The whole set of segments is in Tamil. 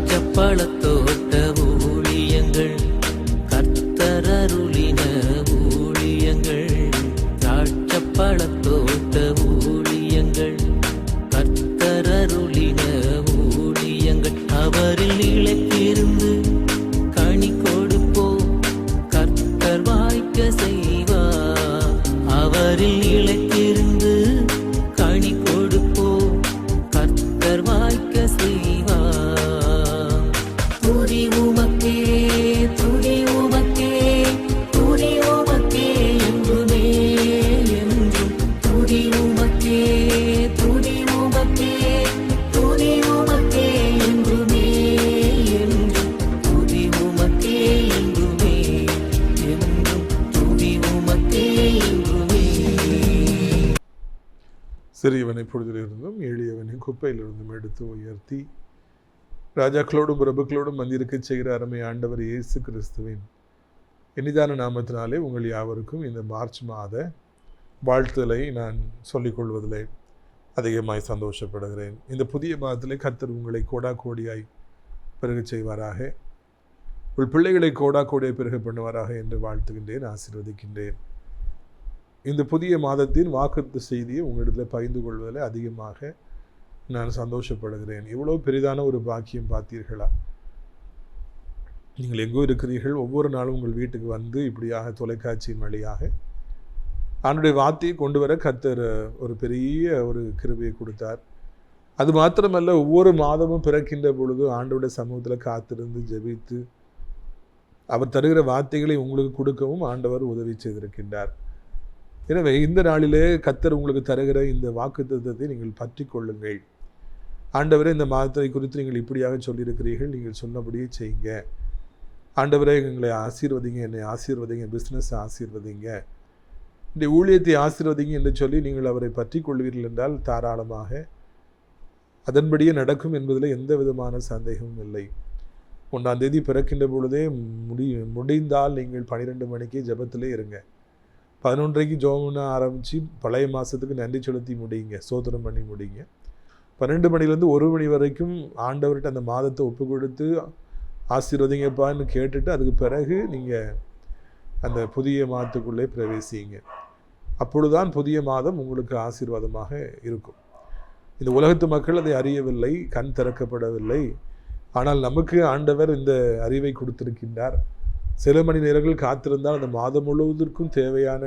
திராட்சப்பழத்தோட்ட ஊழியங்கள் கர்த்தரருளின ஊழியங்கள் திராட்சப்பழத்தோட்ட ஊழியங்கள் கர்த்தரருளின ஊழியங்கள் அவரில் நிலைத்திருந்து கனி கொடுப்போம் கர்த்தர் வாய்க்க செய்வார் அவரில் நிலைத்திருந்து கனி கொடுப்போம் கர்த்தர் வாய்க்க செய்வார் துதி உமக்கே துதி உமக்கே துதி உமக்கே என்றுமே என்றும் துதி உமக்கே துதி உமக்கே துதி உமக்கே என்றுமே என்றும் துதி உமக்கே என்றுமே என்றும் துதி உமக்கே என்றுமே. சிறியவனை பொழுதிலிருந்தும் எளியவனை குப்பையிலிருந்தும் எடுத்து உயர்த்தி ராஜாக்களோடும் பிரபுக்களோடும் வந்திருக்கச் செய்கிற அருமை ஆண்டவர் இயேசு கிறிஸ்துவின் இனிதான நாமத்தினாலே உங்கள் யாவருக்கும் இந்த மார்ச் மாத வாழ்த்துதலை நான் சொல்லிக்கொள்வதிலே அதிகமாய் சந்தோஷப்படுகிறேன். இந்த புதிய மாதத்திலே கர்த்தர் உங்களை கோடா கோடியாய் பெருகச் செய்வாராக, உங்கள் பிள்ளைகளை கோடா கோடியாய் பெருக பண்ணுவாராக என்று வாழ்த்துகின்றேன், ஆசீர்வதிக்கின்றேன். இந்த புதிய மாதத்தின் வாக்குத்த செய்தியை உங்களிடத்தில் பகிர்ந்து கொள்வதில் அதிகமாக நான் சந்தோஷப்படுகிறேன். இவ்வளோ பெரிதான ஒரு பாக்கியம் பார்த்தீர்களா? நீங்கள் எங்கோ இருக்கிறீர்கள், ஒவ்வொரு நாளும் உங்கள் வீட்டுக்கு வந்து இப்படியாக தொலைக்காட்சியின் வழியாக ஆண்டுடைய வார்த்தையை கொண்டு வர கர்த்தர் ஒரு பெரிய ஒரு கிருபையை கொடுத்தார். அது மாத்திரமல்ல, ஒவ்வொரு மாதமும் பிறக்கின்ற பொழுது ஆண்டோட சமூகத்தில் காத்திருந்து ஜெபித்து அவர் தருகிற வார்த்தைகளை உங்களுக்கு கொடுக்கவும் ஆண்டவர் உதவி செய்திருக்கின்றார். எனவே இந்த நாளிலே கர்த்தர் உங்களுக்கு தருகிற இந்த வாக்குத்தத்தத்தை நீங்கள் பற்றி கொள்ளுங்கள். ஆண்டவரே, இந்த மாதத்தை குறித்து நீங்கள் இப்படியாக சொல்லியிருக்கிறீர்கள், நீங்கள் சொன்னபடியே செய்யுங்க. ஆண்டவரே, எங்களை ஆசீர்வதிங்க, என்னை ஆசீர்வதிங்க, பிஸ்னஸ் ஆசீர்வதிங்க, இந்த ஊழியத்தை ஆசீர்வதிங்க என்று சொல்லி நீங்கள் அவரை பற்றி கொள்வீர்கள் என்றால் தாராளமாக அதன்படியே நடக்கும் என்பதில் எந்த விதமான சந்தேகமும் இல்லை. 1ஆம் தேதி பிறக்கின்ற பொழுதே முடிந்தால் நீங்கள் 12 மணிக்கு ஜெபத்திலே இருங்க. 11:30 ஜெபம் ஆரம்பித்து பழைய மாதத்துக்கு நன்றி செலுத்தி முடியுங்க, சோதனம் பண்ணி முடியுங்க. 12 மணிலேருந்து 1 மணி வரைக்கும் ஆண்டவர்கிட்ட அந்த மாதத்தை ஒப்பு கொடுத்து ஆசீர்வதிங்கப்பான்னு கேட்டுட்டு அதுக்கு பிறகு நீங்கள் அந்த புதிய மாதத்துக்குள்ளே பிரவேசிங்க. அப்பொழுதுதான் புதிய மாதம் உங்களுக்கு ஆசீர்வாதமாக இருக்கும். இந்த உலகத்து மக்கள் அதை அறியவில்லை, கண் திறக்கப்படவில்லை. ஆனால் நமக்கு ஆண்டவர் இந்த அறிவை கொடுத்திருக்கின்றார். சில மணி நேரங்கள் காத்திருந்தால் அந்த மாதம் முழுவதற்கும் தேவையான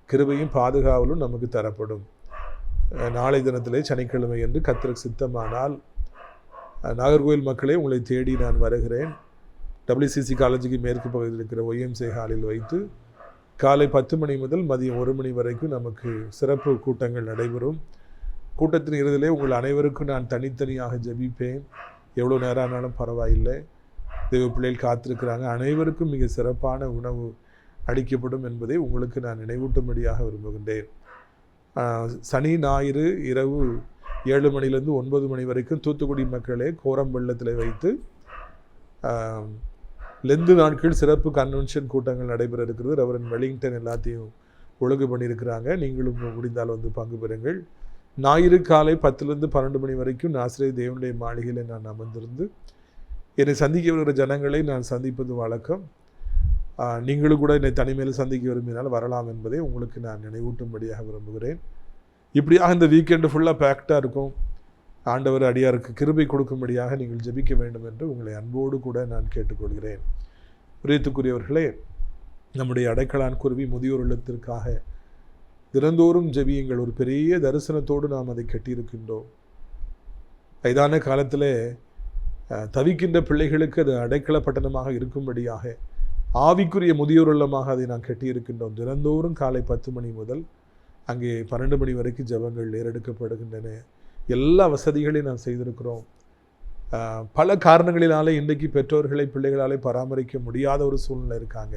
கிருபையும் பாதுகாவலும் நமக்கு தரப்படும். நாளை தினத்திலே சனிக்கிழமை என்று கர்த்தருக்கு சித்தமானால் நாகர்கோவில் மக்களே, உங்களை தேடி நான் வருகிறேன். WCC காலேஜுக்கு மேற்கு பகுதியில் இருக்கிற YMCA ஹாலில் வைத்து காலை 10 மணி முதல் மதியம் 1 மணி வரைக்கும் நமக்கு சிறப்பு கூட்டங்கள் நடைபெறும். கூட்டத்தின் இறுதியிலே உங்கள் அனைவருக்கும் நான் தனித்தனியாக ஜெபிப்பேன். எவ்வளோ நேரம் ஆனாலும் பரவாயில்லை, தெய்வ பிள்ளைகள் காத்திருக்கிறாங்க, அனைவருக்கும் மிக சிறப்பான உணவு அளிக்கப்படும் என்பதை உங்களுக்கு நான் நினைவூட்டும்படியாக விரும்புகின்றேன். சனி ஞாயிறு இரவு 7 மணிலேருந்து 9 மணி வரைக்கும் தூத்துக்குடி மக்களே கோரம்பள்ளத்தில் வைத்து லெந்து நாட்கள் சிறப்பு கன்வென்ஷன் கூட்டங்கள் நடைபெற இருக்கிறது. ரெவரண்ட் வெலிங்டன் எல்லாத்தையும் ஒழுங்கு பண்ணியிருக்கிறாங்க. நீங்களும் முடிந்தால் வந்து பங்கு பெறுங்கள். ஞாயிறு காலை 10லேருந்து 12 மணி வரைக்கும் நாசிரே தேவனுடைய மாளிகையில் நான் அமர்ந்திருந்து என்னை சந்திக்க வருகிற ஜனங்களை நான் சந்திப்பது வழக்கம். நீங்களும் கூட என்னை தனிமையில் சந்திக்க விரும்பினால் வரலாம் என்பதை உங்களுக்கு நான் நினைவூட்டும்படியாக விரும்புகிறேன். இப்படியாக இந்த வீக்கெண்டு ஃபுல்லாக பேக்டாக இருக்கும். ஆண்டவர் அடியாருக்கு கிருபை கொடுக்கும்படியாக நீங்கள் ஜெபிக்க வேண்டும் என்று உங்களை அன்போடு கூட நான் கேட்டுக்கொள்கிறேன். பிரியத்துக்குரியவர்களே, நம்முடைய அடைக்கலான் குருவி முதியோர் இல்லத்திற்காக தினந்தோறும் ஜெபியுங்கள். ஒரு பெரிய தரிசனத்தோடு நாம் அதை கட்டியிருக்கின்றோம். வயதான காலத்தில் தவிக்கின்ற பிள்ளைகளுக்கு அது அடைக்கல பட்டணமாக இருக்கும்படியாக ஆவிக்குரிய முதியோர் இல்லமாக அதை நான் கட்டியிருக்கின்றோம். தினந்தோறும் காலை 10 மணி முதல் அங்கே 12 மணி வரைக்கும் ஜெபங்கள் ஏறெடுக்கப்படுகின்றன. எல்லா வசதிகளையும் நாம் செய்திருக்கிறோம். பல காரணங்களினாலே இன்றைக்கு பெற்றோர்களை பிள்ளைகளாலே பராமரிக்க முடியாத ஒரு சூழ்நிலை இருக்காங்க.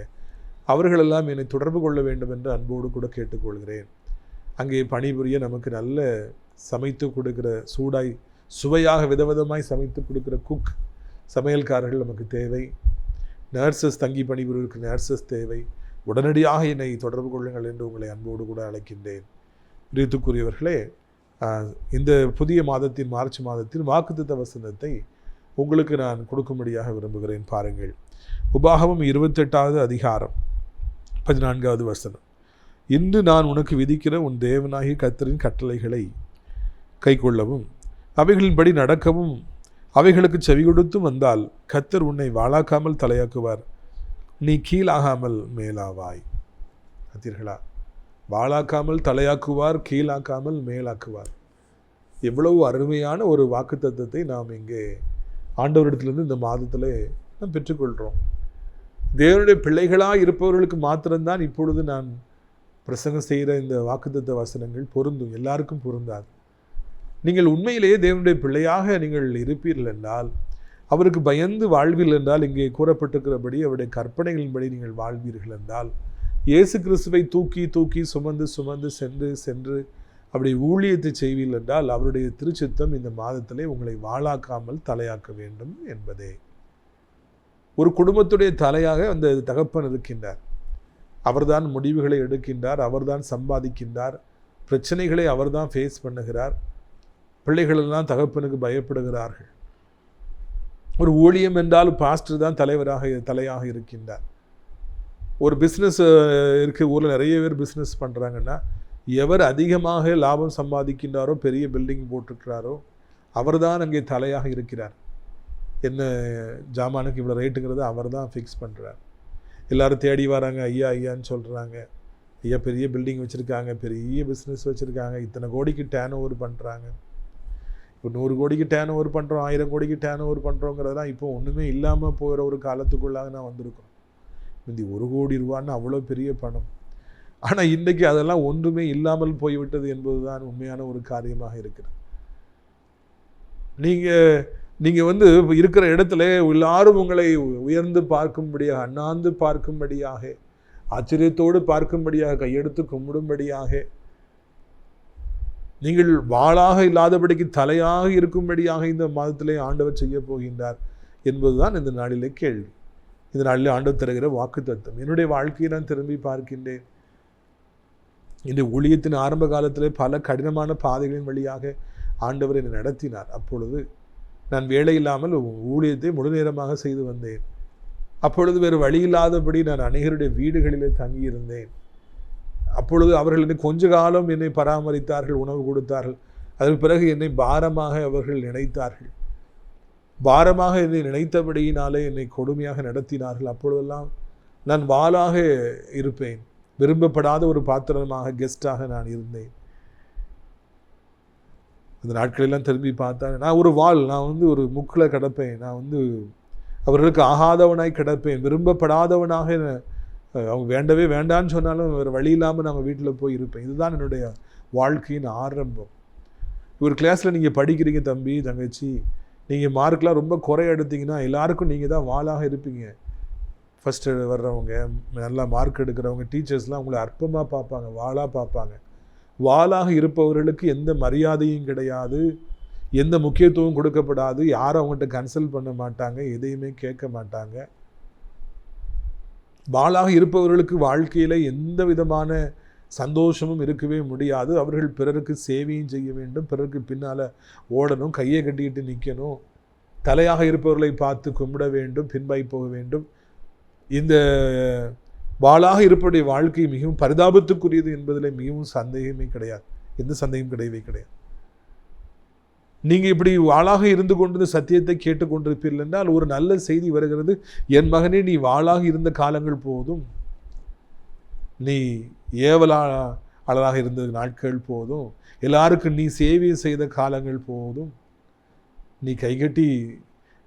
அவர்களெல்லாம் என்னை தொடர்பு கொள்ள வேண்டும் என்று அன்போடு கூட கேட்டுக்கொள்கிறேன். அங்கே பணிபுரிய நமக்கு நல்ல சமைத்து கொடுக்கிற சூடாய் சுவையாக விதவிதமாய் சமைத்து கொடுக்கிற குக் சமையல்காரர்கள் நமக்கு தேவை. நர்சஸ் தங்கி பணிபுரிவதற்கு நர்சஸ் தேவை. உடனடியாக என்னை தொடர்பு கொள்ளுங்கள் என்று உங்களை அன்போடு கூட அழைக்கின்றேன். பிரியத்துக்குரியவர்களே, இந்த புதிய மாதத்தின் மார்ச் மாதத்தின் வாக்குத்தத்த வசனத்தை உங்களுக்கு நான் கொடுக்கும்படியாக விரும்புகிறேன். பாருங்கள், உபாகமம் 28வது அதிகாரம் 14வது வசனம். இன்று நான் உனக்கு விதிக்கிற உன் தேவனாகிய கர்த்தரின் கட்டளைகளை கைக்கொள்ளவும் அவைகளின்படி நடக்கவும் அவைகளுக்கு செவி கொடுத்தும் வந்தால் கர்த்தர் உன்னை வாளாக்காமல் தலையாக்குவார், நீ கீழாகாமல் மேலாவாய். பார்த்தீர்களா? வாளாக்காமல் தலையாக்குவார், கீழாக்காமல் மேலாக்குவார். எவ்வளவு அருமையான ஒரு வாக்குத்தத்தத்தை நாம் இங்கே ஆண்டவரிடத்திலிருந்து இந்த மாதத்தில் நாம் பெற்றுக்கொள்கிறோம். தேவனுடைய பிள்ளைகளாக இருப்பவர்களுக்கு மாத்திரம்தான் இப்பொழுது நான் பிரசங்கம் செய்கிற இந்த வாக்குத்தத்த வசனங்கள் பொருந்தும், எல்லாருக்கும் பொருந்தாது. நீங்கள் உண்மையிலேயே தேவனுடைய பிள்ளையாக நீங்கள் இருப்பீர்கள் என்றால், அவருக்கு பயந்து வாழ்வீர்கள் என்றால், இங்கே கூறப்பட்டிருக்கிறபடி அவருடைய கற்பனைகளின்படி நீங்கள் வாழ்வீர்கள் என்றால், இயேசு கிறிஸ்துவை தூக்கி தூக்கி சுமந்து சுமந்து சென்று அப்படி ஊழியத்தை செய்வீர்கள் என்றால், அவருடைய திருச்சித்தம் இந்த மாதத்திலே உங்களை வாளாக்காமல் தலையாக்க வேண்டும் என்பதே. ஒரு குடும்பத்துடைய தலையாக அந்த தகப்பன் இருக்கின்றார். அவர்தான் முடிவுகளை எடுக்கின்றார், அவர்தான் சம்பாதிக்கின்றார், பிரச்சனைகளை அவர்தான் ஃபேஸ் பண்ணுகிறார். பிள்ளைகளெல்லாம் தகப்பனுக்கு பயப்படுகிறார்கள். ஒரு ஊழியம் என்றால் பாஸ்டர் தான் தலையாக இருக்கின்றார். ஒரு பிஸ்னஸ் இருக்குது, ஊரில் நிறைய பேர் பிஸ்னஸ் பண்ணுறாங்கன்னா, எவர் அதிகமாக லாபம் சம்பாதிக்கின்றாரோ, பெரிய பில்டிங் போட்டிருக்கிறாரோ, அவர் தான் அங்கே தலையாக இருக்கிறார். என்ன ஜாமானுக்கு இவ்வளோ ரேட்டுங்கிறத அவர் தான் ஃபிக்ஸ் பண்ணுறார். எல்லோரும் தேடி வராங்க, ஐயா ஐயான்னு சொல்கிறாங்க. ஐயா பெரிய பில்டிங் வச்சுருக்காங்க, பெரிய பிஸ்னஸ் வச்சுருக்காங்க, இத்தனை கோடிக்கு டேர்ன் ஓவர் பண்ணுறாங்க. இப்போ 100 கோடிக்கு டேர்ன் ஓவர் பண்ணுறோம், 1000 கோடிக்கு டேர்ன் ஓவர் பண்ணுறோங்கிறதெல்லாம் இப்போ ஒன்றுமே இல்லாமல் போகிற ஒரு காலத்துக்குள்ளாக நான் வந்திருக்கோம். இந்த 1 கோடி ரூபான்னு அவ்வளோ பெரிய பணம். ஆனால் இன்றைக்கி அதெல்லாம் ஒன்றுமே இல்லாமல் போய்விட்டது என்பது தான் உண்மையான ஒரு காரியமாக இருக்கிறது. நீங்கள் இருக்கிற இடத்துல எல்லாரும் உங்களை உயர்ந்து பார்க்கும்படியாக, அண்ணாந்து பார்க்கும்படியாக, ஆச்சரியத்தோடு பார்க்கும்படியாக, கையெடுத்து கும்பிடும்படியாக, நீங்கள் வாளாக இல்லாதபடிக்கு தலையாக இருக்கும்படியாக இந்த மாதத்திலே ஆண்டவர் செய்ய போகின்றார் என்பதுதான் இந்த நாளிலே கேள்வி. இந்த நாளிலே ஆண்டவர் தருகிற வாக்குத்தத்தம். என்னுடைய வாழ்க்கையை நான் திரும்பி பார்க்கின்றேன். இந்த ஊழியத்தின் ஆரம்ப காலத்திலே பல கடினமான பாதைகளின் வழியாக ஆண்டவர் என்னை நடத்தினார். அப்பொழுது நான் வேலை இல்லாமல் ஊழியத்தை முழு நேரமாக செய்து வந்தேன். அப்பொழுது வேறு வழி இல்லாதபடி நான் அநேகருடைய வீடுகளிலே தங்கியிருந்தேன். அப்பொழுது அவர்கள் என்னை கொஞ்ச காலம் என்னை பராமரித்தார்கள், உணவு கொடுத்தார்கள். அதற்கு பிறகு என்னை பாரமாக அவர்கள் நினைத்தார்கள். பாரமாக என்னை நினைத்தபடியினாலே என்னை கொடுமையாக நடத்தினார்கள். அப்பொழுதெல்லாம் நான் வாளாக இருப்பேன், விரும்பப்படாத ஒரு பாத்திரமாக, கெஸ்டாக நான் இருந்தேன். அந்த நாட்களெல்லாம் திரும்பி பார்த்தா நான் ஒரு வாள், நான் ஒரு முக்கில் கிடப்பேன். நான் அவர்களுக்கு ஆகாதவனாய் கிடப்பேன், விரும்பப்படாதவனாக. அவங்க வேண்டவே வேண்டான்னு சொன்னாலும் வேறு வழி இல்லாமல் நாங்கள் வீட்டில் போய் இருப்பேன். இதுதான் என்னுடைய வாழ்க்கையின் ஆரம்பம். ஒரு கிளாஸில் நீங்கள் படிக்கிறீங்க தம்பி தங்கச்சி, நீங்கள் மார்க்கெலாம் ரொம்ப குறைய எடுத்தீங்கன்னா எல்லாருக்கும் நீங்கள் தான் வாளாக இருப்பீங்க. ஃபஸ்ட்டு வர்றவங்க, நல்லா மார்க் எடுக்கிறவங்க, டீச்சர்ஸ்லாம் உங்களை அற்பமாக பார்ப்பாங்க, வாளாக பார்ப்பாங்க. வாளாக இருப்பவர்களுக்கு எந்த மரியாதையும் கிடையாது, எந்த முக்கியத்துவம் கொடுக்கப்படாது, யாரும் அவங்ககிட்ட கன்சல்ட் பண்ண மாட்டாங்க, எதையுமே கேட்க மாட்டாங்க. வாளாக இருப்பவர்களுக்கு வாழ்க்கையில் எந்த விதமான சந்தோஷமும் இருக்கவே முடியாது. அவர்கள் பிறருக்கு சேவையும் செய்ய வேண்டும், பிறருக்கு பின்னால் ஓடணும், கையை கட்டிக்கிட்டு நிற்கணும். தலையாக இருப்பவர்களை பார்த்து கும்பிட வேண்டும், பின்பாய் போக வேண்டும். இந்த வாளாக இருப்பவருடைய வாழ்க்கை மிகவும் பரிதாபத்துக்குரியது என்பதில் மிகவும் சந்தேகமே கிடையாது, எந்த சந்தேகம் கிடையவே கிடையாது. நீங்கள் இப்படி வாளாக இருந்து கொண்டு சத்தியத்தை கேட்டுக்கொண்டிருப்பீர்கள் என்றால் ஒரு நல்ல செய்தி வருகிறது. என் மகனே, நீ வாளாக இருந்த காலங்கள் போதும், நீ ஏவலாளராக இருந்த நாட்கள் போதும், எல்லாருக்கும் நீ சேவை செய்த காலங்கள் போதும், நீ கைகட்டி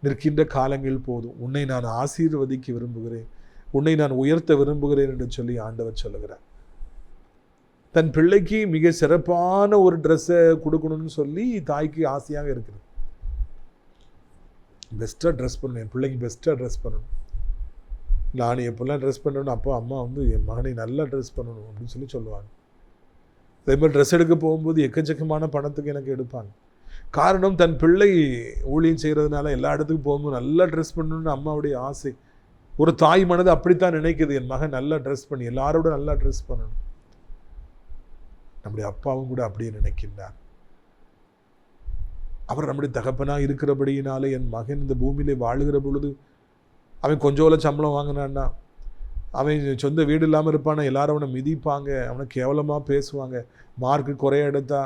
நிற்கின்ற காலங்கள் போதும். உன்னை நான் ஆசீர்வதிக்க விரும்புகிறேன், உன்னை நான் உயர்த்த விரும்புகிறேன் என்று சொல்லி ஆண்டவர் சொல்லுகிறார். தன் பிள்ளைக்கு மிக சிறப்பான ஒரு ட்ரெஸ்ஸை கொடுக்கணும்னு சொல்லி தாய்க்கு ஆசையாக இருக்குது. பெஸ்ட்டாக ட்ரெஸ் பண்ணணும், என் பிள்ளைக்கு பெஸ்ட்டாக ட்ரெஸ் பண்ணணும், நான் எப்போல்லாம் ட்ரெஸ் பண்ணணும், அப்போ அம்மா என் மகனை நல்லா ட்ரெஸ் பண்ணணும் அப்படின்னு சொல்லி சொல்லுவாங்க. அதே மாதிரி ட்ரெஸ் எடுக்க போகும்போது எக்கச்சக்கமான பணத்துக்கு எனக்கு எடுப்பாங்க. காரணம், தன் பிள்ளை ஊழியம் செய்கிறதுனால எல்லா இடத்துக்கும் போகும்போது நல்லா ட்ரெஸ் பண்ணணும்னு அம்மாவுடைய ஆசை. ஒரு தாய் மனது அப்படித்தான் நினைக்குது, என் மகன் நல்லா ட்ரெஸ் பண்ணி எல்லாரோட நல்லா ட்ரெஸ் பண்ணணும். நம்முடைய அப்பாவும் கூட அப்படியே நினைக்கின்றார். அவர் நம்முடைய தகப்பனாக இருக்கிறபடியினாலே என் மகன் இந்த பூமியிலே வாழுகிற பொழுது அவன் கொஞ்சோல சம்பளம் வாங்கினான்னா, அவன் சொந்த வீடு இல்லாமல் இருப்பானா, எல்லாரும் அவனை மிதிப்பாங்க, அவனை கேவலமாக பேசுவாங்க. மார்க்கு குறைய எடுத்தா,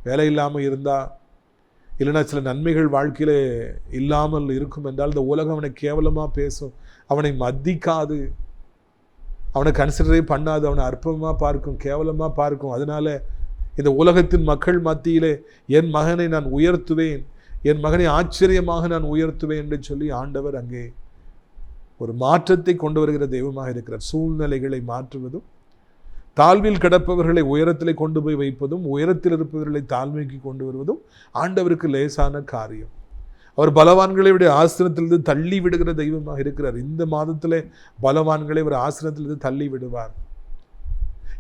வேலை இல்லாமல் இருந்தா, இல்லைன்னா சில நன்மைகள் வாழ்க்கையில் இல்லாமல் இருக்கும் என்றால் இந்த உலகம் அவனை கேவலமாக பேசும், அவனை மதிக்காது, அவனை கன்சிடரே பண்ணாது, அவனை அற்பமாக பார்க்கும், கேவலமாக பார்க்கும். அதனால இந்த உலகத்தின் மக்கள் மத்தியிலே என் மகனை நான் உயர்த்துவேன், என் மகனை ஆச்சரியமாக நான் உயர்த்துவேன் என்று சொல்லி ஆண்டவர் அங்கே ஒரு மாற்றத்தை கொண்டு வருகிற தெய்வமாக இருக்கிறார். சூழ்நிலைகளை மாற்றுவதும், தாழ்வில் கிடப்பவர்களை உயரத்திலே கொண்டு போய் வைப்பதும், உயரத்தில் இருப்பவர்களை தாழ்மைக்கு கொண்டு வருவதும் ஆண்டவருக்கு லேசான காரியம். அவர் பலவான்களை விட ஆசனத்திலிருந்து தள்ளி விடுகிற தெய்வமாக இருக்கிறார். இந்த மாதத்திலே பலவான்களை ஒரு ஆசனத்திலிருந்து தள்ளி விடுவார்.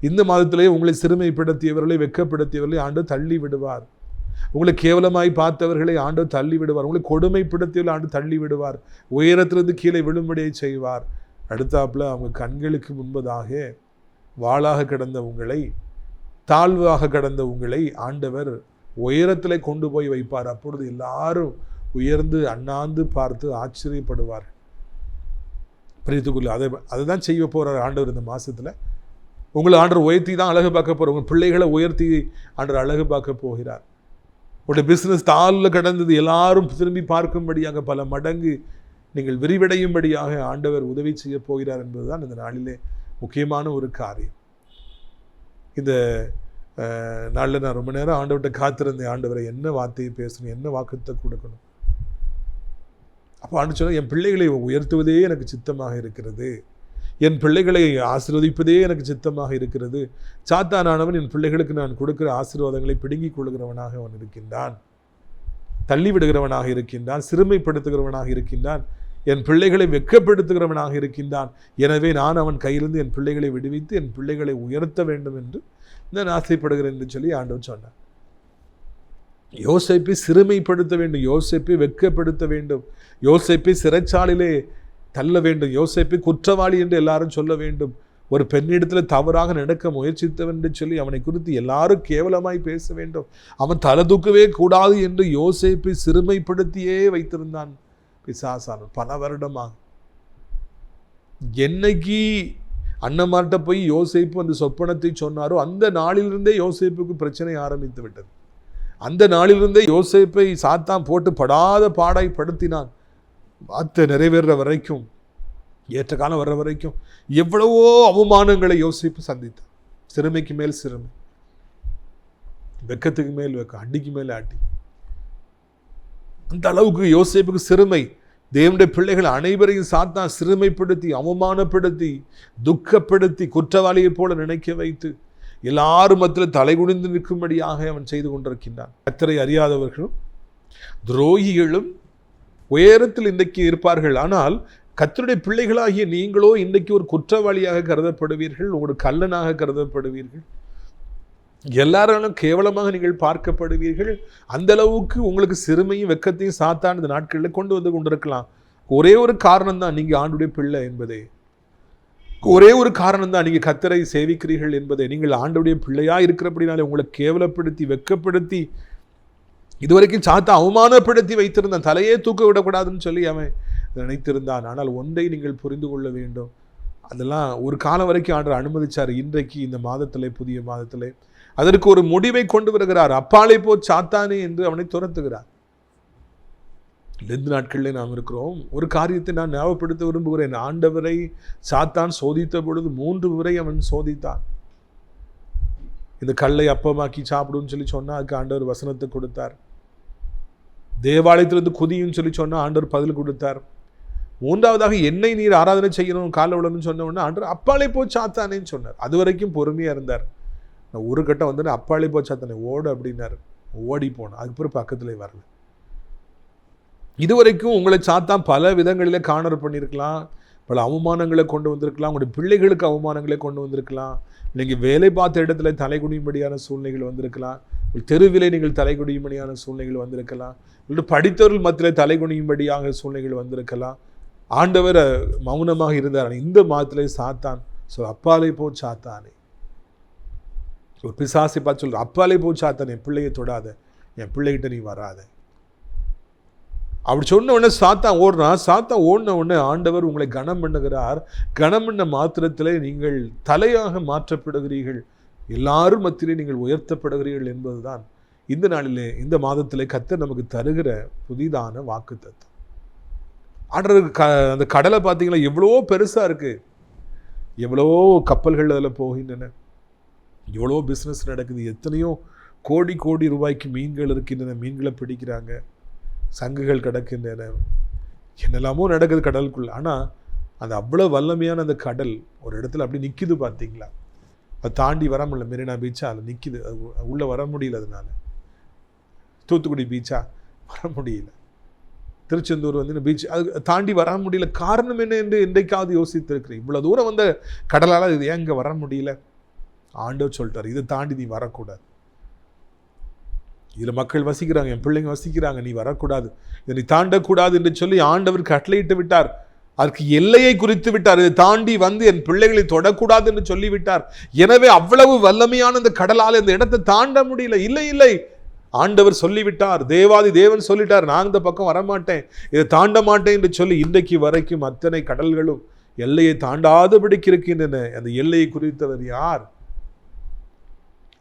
இந்த மாதத்திலே உங்களை சிறுமைப்படுத்தியவர்களை, வெட்கப்படுத்தியவர்களை ஆண்டவர் தள்ளி விடுவார். உங்களை கேவலமாய் பார்த்தவர்களை ஆண்டவர் தள்ளி விடுவார். உங்களை கொடுமைப்படுத்தியவர்களை ஆண்டவர் தள்ளி விடுவார். உயரத்திலிருந்து கீழே விழும்படியை செய்வார். அடுத்தாப்புல அவங்க கண்களுக்கு முன்பதாக வாளாக கிடந்த உங்களை, தாழ்வாக கிடந்த உங்களை ஆண்டவர் உயரத்திலே கொண்டு போய் வைப்பார். அப்பொழுது எல்லாரும் உயர்ந்து அண்ணாந்து பார்த்து ஆச்சரியப்படுவார். பிரியத்துக்குள்ள அதை தான் செய்ய போகிறார் ஆண்டவர் இந்த மாதத்தில். உங்களை ஆண்டவர் உயர்த்தி தான் அழகு பார்க்க போகிறார். உங்கள் பிள்ளைகளை உயர்த்தி ஆண்டவர் அழகு பார்க்க போகிறார். உங்களுடைய பிஸ்னஸ் தாளில் கடந்தது எல்லாரும் திரும்பி பார்க்கும்படியாக பல மடங்கு நீங்கள் விரிவடையும்படியாக ஆண்டவர் உதவி செய்ய போகிறார் என்பதுதான் இந்த நாளிலே முக்கியமான ஒரு காரியம். இந்த நாளில் நான் ரொம்ப நேரம் ஆண்டவர்கிட்ட காத்திருந்தேன். ஆண்டவரை என்ன வார்த்தையை பேசணும், என்ன வாக்குத்தை கொடுக்கணும். அப்போ ஆண்டு சொன்னால் என் பிள்ளைகளை உயர்த்துவதே எனக்கு சித்தமாக இருக்கிறது, என் பிள்ளைகளை ஆசீர்வதிப்பதே எனக்கு சித்தமாக இருக்கிறது. சாத்தானானவன் என் பிள்ளைகளுக்கு நான் கொடுக்கிற ஆசீர்வாதங்களை பிடுங்கிக் கொள்கிறவனாக அவன் இருக்கின்றான், தள்ளி விடுகிறவனாக இருக்கின்றான், சிறுமைப்படுத்துகிறவனாக இருக்கின்றான், என் பிள்ளைகளை வெட்கப்படுத்துகிறவனாக இருக்கின்றான். எனவே நான் அவன் கையிலிருந்து என் பிள்ளைகளை விடுவித்து என் பிள்ளைகளை உயர்த்த வேண்டும் என்று நான் ஆசைப்படுகிறேன் என்று சொல்லி ஆண்டவர் சொன்னார். யோசேப்பை சிறுமைப்படுத்த வேண்டும், யோசேப்பை வெட்கப்படுத்த வேண்டும், யோசேப்பை சிறைச்சாலையிலே தள்ள வேண்டும், யோசேப்பை குற்றவாளி என்று எல்லாரும் சொல்ல வேண்டும், ஒரு பெண்ணிடத்தில் தவறாக நடக்க முயற்சித்தவன் என்று சொல்லி அவனை குறித்து எல்லாரும் கேவலமாய் பேச வேண்டும், அவன் தலை தூக்கவே கூடாது என்று யோசேப்பை சிறுமைப்படுத்தியே வைத்திருந்தான் பிசாசானவன் பல வருடமாக. என்னைக்கு அண்ணமார்ட்ட போய் யோசேப்பு அந்த சொப்பனத்தை சொன்னாரோ அந்த நாளிலிருந்தே யோசேப்புக்கு பிரச்சனை ஆரம்பித்து விட்டது. அந்த நாளிலிருந்தே யோசேப்பை சாத்தான் போட்டு படாத பாடாய் படுத்தினான். வார்த்தை நிறைவேற வரைக்கும், ஏற்ற காலம் வர்ற வரைக்கும் எவ்வளவோ அவமானங்களை யோசேப்பு சந்தித்தார். சிறுமைக்கு மேல் சிறுமை, வெக்கத்துக்கு மேல் வெக்கம், அடிக்கு மேல் அடி. அந்த அளவுக்கு யோசேப்புக்கு சிறுமை. தேவனுடைய பிள்ளைகள் அனைவரையும் சாத்தான் சிறுமைப்படுத்தி, அவமானப்படுத்தி, துக்கப்படுத்தி, குற்றவாளியை போல நினைக்க வைத்து எல்லாரும் மத்தியில் தலைகுனிந்து நிற்கும்படியாக அவன் செய்து கொண்டிருக்கின்றான். கர்த்தரை அறியாதவர்களும் துரோகிகளும் உயரத்தில் இன்றைக்கு இருப்பார்கள். ஆனால் கர்த்தருடைய பிள்ளைகளாகிய நீங்களோ இன்றைக்கு ஒரு குற்றவாளியாக கருதப்படுவீர்கள், ஒரு கள்ளனாக கருதப்படுவீர்கள், எல்லாராலும் கேவலமாக நீங்கள் பார்க்கப்படுவீர்கள். அந்த அளவுக்கு உங்களுக்கு சிறுமையும் வெக்கத்தையும் சாத்தான் இந்த நாட்களில் கொண்டு வந்து கொண்டிருக்கலாம். ஒரே ஒரு காரணம் தான், நீங்கள் ஆண்டுடைய பிள்ளை என்பதே. ஒரே ஒரு காரணம் தான், நீங்கள் கர்த்தரை சேவிக்கிறீர்கள் என்பதே. நீங்கள் ஆண்டுடைய பிள்ளையாக இருக்கிறபடினாலே உங்களை கேவலப்படுத்தி, வெக்கப்படுத்தி, இதுவரைக்கும் சாத்தா அவமானப்படுத்தி வைத்திருந்தான். தலையே தூக்க விடக்கூடாதுன்னு சொல்லி அவன் நினைத்திருந்தான். ஆனால் ஒன்றை நீங்கள் புரிந்து கொள்ள வேண்டும், அதெல்லாம் ஒரு காலம் வரைக்கும் ஆண்டவர் அனுமதிச்சார். இன்றைக்கு இந்த மாதத்திலே, புதிய மாதத்திலே அதற்கு ஒரு முடிவை கொண்டு வருகிறார். அப்பாலை போ சாத்தானே என்று அவனை துரத்துகிறார். இந்த நாட்களில் நாம் இருக்கிறோம். ஒரு காரியத்தை நான் ஞாபகப்படுத்த விரும்புகிறேன். ஆண்டவரை சாத்தான் சோதித்த பொழுது 3 முறை அவன் சோதித்தான். இந்த கல்லை அப்பமாக்கி சாப்பிடுன்னு சொல்லி சொன்னா அதுக்கு ஆண்டவர் வசனத்தை கொடுத்தார். தேவாலயத்திலிருந்து குதியும் சொல்லி சொன்னா ஆண்டவர் பதில் கொடுத்தார். 3வதாக என்னை நீர் ஆராதனை செய்யணும் காலை விடணும்னு சொன்ன உடனே ஆண்டவர் அப்பாலே போ சாத்தானேன்னு சொன்னார். அது வரைக்கும் பொறுமையா இருந்தார். நான் ஒரு கட்டம் வந்து அப்பாலே போ சாத்தானே ஓடு அப்படின்னாரு. ஓடி போனேன். அதுக்கப்புறம் பக்கத்துல வரல. இதுவரைக்கும் உங்களை சாத்தான் பல விதங்களில் கார்னர் பண்ணியிருக்கலாம், பல அவமானங்களை கொண்டு வந்திருக்கலாம், உங்களுடைய பிள்ளைகளுக்கு அவமானங்களை கொண்டு வந்திருக்கலாம், நீங்கள் வேலை பார்த்த இடத்துல தலைகுனியும்படியான சூழ்நிலைகள் வந்திருக்கலாம், தெருவிலே நீங்கள் தலைகுனியும்படியான சூழ்நிலைகள் வந்திருக்கலாம், இல்லை படித்தவர்கள் மத்தியில் தலைகுனியும்படியாக சூழ்நிலைகள் வந்திருக்கலாம். ஆண்டவர் மௌனமாக இருந்தார். இந்த மாதத்திலே சாத்தான் அப்பாலே போ சாத்தானே, ஒரு பிசாசை பார்த்து சொல்ற அப்பாலே போ சாத்தானே, என் பிள்ளையை தொடாத, என் பிள்ளைகிட்ட நீ வராத. அப்படி சொன்ன உடனே சாத்தான் ஓடுறான். சாத்தான் ஓடின உடனே ஆண்டவர் உங்களை கனம் பண்ணுகிறார். கனம் பண்ண மாத்திரத்திலே நீங்கள் தலையாக மாற்றப்படுகிறீர்கள், எல்லாரும் மத்தியிலே நீங்கள் உயர்த்தப்படுகிறீர்கள் என்பதுதான் இந்த நாளிலே, இந்த மாதத்திலே கர்த்தர் நமக்கு தருகிற புதிதான வாக்குத்தத்தம். அந்த கடலை பார்த்தீங்களா, எவ்வளோ பெருசா இருக்கு, எவ்வளோ கப்பல்கள் அதில் போகின்றன, எவ்வளோ பிஸ்னஸ் நடக்குது, எத்தனையோ கோடி கோடி ரூபாய்க்கு மீன்கள் இருக்கின்றன, மீன்களை பிடிக்கிறாங்க, சங்குகள் கிடக்கின்றன, என்னெல்லாமோ நடக்குது கடலுக்குள்ள. ஆனால் அது அவ்வளோ வல்லமையான அந்த கடல் ஒரு இடத்துல அப்படி நிற்கிது பார்த்தீங்களா. அதை தாண்டி வர முடியல. மெரினா பீச்சா அதில் நிற்கிது, அது உள்ளே வர முடியல. அதனால தூத்துக்குடி பீச்சா வர முடியல, திருச்செந்தூர் வந்து பீச் அது தாண்டி வர முடியல. காரணம் என்ன என்று என்றைக்காவது யோசித்திருக்கிறேன்? இவ்வளோ தூரம் வந்த கடலால் இது ஏன் இங்கே வர முடியல? ஆண்டவர் சொல்லிட்டார், இதை தாண்டி நீ வரக்கூடாது. இதில் மக்கள் வசிக்கிறாங்க, என் பிள்ளைங்க வசிக்கிறாங்க, நீ வரக்கூடாது, இதை நீ தாண்டக்கூடாது என்று சொல்லி ஆண்டவர் கட்டளையிட்டு விட்டார். அதற்கு எல்லையை குறித்து விட்டார். இதை தாண்டி வந்து என் பிள்ளைகளை தொடக்கூடாது என்று சொல்லிவிட்டார். எனவே அவ்வளவு வல்லமையான இந்த கடலால் இந்த இடத்தை தாண்ட முடியல. இல்லை இல்லை, ஆண்டவர் சொல்லிவிட்டார், தேவாதி தேவன் சொல்லிட்டார், நான் இந்த பக்கம் வரமாட்டேன், இதை தாண்ட மாட்டேன் என்று சொல்லி இன்றைக்கு வரைக்கும் அத்தனை கடல்களும் எல்லையை தாண்டாதபடிக்கு இருக்கின்றன. அந்த எல்லையை குறித்தவர் யார்?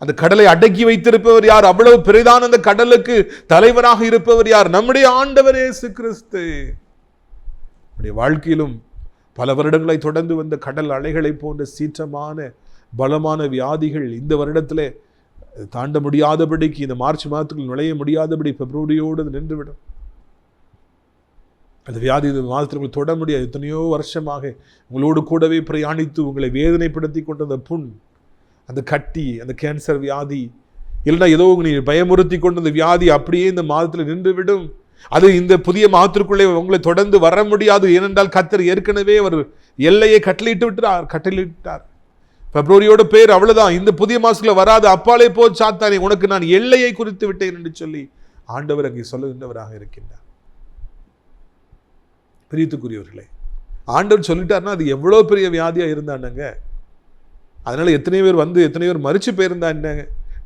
அந்த கடலை அடக்கி வைத்திருப்பவர் யார்? அவ்வளவு பெரிதான அந்த கடலுக்கு தலைவராக இருப்பவர் யார்? நம்முடைய ஆண்டவர் இயேசு கிறிஸ்து. நம்முடைய வாழ்க்கையிலும் பல வருடங்களை தொடர்ந்து வந்த கடல் அலைகளை போன்ற சீற்றமான பலமான வியாதிகள் இந்த வருடத்திலே தாண்ட முடியாதபடிக்கு, இந்த மார்ச் மாதத்துக்குள் நுழைய முடியாதபடி பிப்ரவரியோடு நின்றுவிடும். அந்த வியாதி இந்த மாதத்திற்குள் தொட முடியாது. எத்தனையோ வருஷமாக உங்களோடு கூடவே பிரயாணித்து உங்களை வேதனைப்படுத்தி கொண்ட அந்த புண், அந்த கட்டி, அந்த கேன்சர் வியாதி, இல்லைன்னா ஏதோ நீ பயமுறுத்தி கொண்ட அந்த வியாதி அப்படியே இந்த மாதத்தில் நின்றுவிடும். அது இந்த புதிய மாதத்திற்குள்ளே உங்களை தொடர்ந்து வர முடியாது. ஏனென்றால் கர்த்தர் ஏற்கனவே அவர் எல்லையை கட்டளையிட்டார். பிப்ரவரியோட பேர் அவ்வளவுதான், இந்த புதிய மாசத்துல வராது, அப்பாலே போ சாத்தானே, உனக்கு நான் எல்லையை குறித்து விட்டேன் என்று சொல்லி ஆண்டவர் அங்கே சொல்லுகின்றவராக இருக்கின்றார். பிரியத்துக்குரியவர்களே, ஆண்டவர் சொல்லிட்டார்னா அது எவ்வளோ பெரிய வியாதியாக இருந்தாங்க. அதனால எத்தனை பேர் மறிச்சு போயிருந்தாங்க.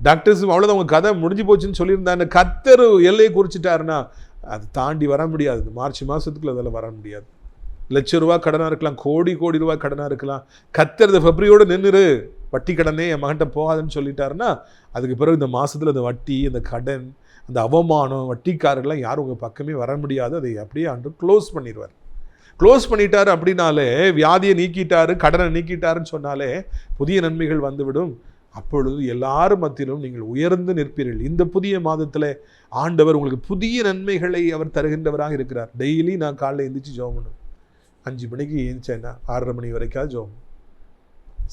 டாக்டர்ஸும் அவ்வளோதான், அவங்க கதை முடிஞ்சு போச்சுன்னு சொல்லியிருந்தாங்க. கர்த்தர் எல்லையை குறிச்சிட்டாருன்னா அது தாண்டி வர முடியாது. இந்த மார்ச் மாதத்துக்குள்ள அதில் வர முடியாது. ₹1,00,000 கடனாக இருக்கலாம், கோடி கோடி ரூபாய் கடனாக இருக்கலாம். கர்த்தர் இந்த பிப்ரவரியோடு நின்றுரு, வட்டி கடனே என் மகன்கிட்ட போகாதுன்னு சொல்லிட்டாருன்னா அதுக்கு பிறகு இந்த மாதத்தில் அந்த வட்டி, அந்த கடன், அந்த அவமானம், வட்டிக்காரர்கள்லாம் யாரும் உங்கள் பக்கமே வர முடியாது. அதை அப்படியே ஆண்டு க்ளோஸ் பண்ணிடுவார். க்ளோஸ் பண்ணிட்டாரு அப்படின்னாலே, வியாதியை நீக்கிட்டாரு, கடனை நீக்கிட்டாருன்னு சொன்னாலே புதிய நன்மைகள் வந்துவிடும். அப்பொழுது எல்லாரும் மத்தியிலும் நீங்கள் உயர்ந்து நிற்பீர்கள். இந்த புதிய மாதத்தில் ஆண்டவர் உங்களுக்கு புதிய நன்மைகளை அவர் தருகின்றவராக இருக்கிறார். டெய்லி நான் காலையில் எழுந்திரிச்சு ஜெபம் பண்ணுவேன். 5 மணிக்கு எழுந்திரிச்சேன்னா 6:30 மணி வரைக்காவது ஜெபம்.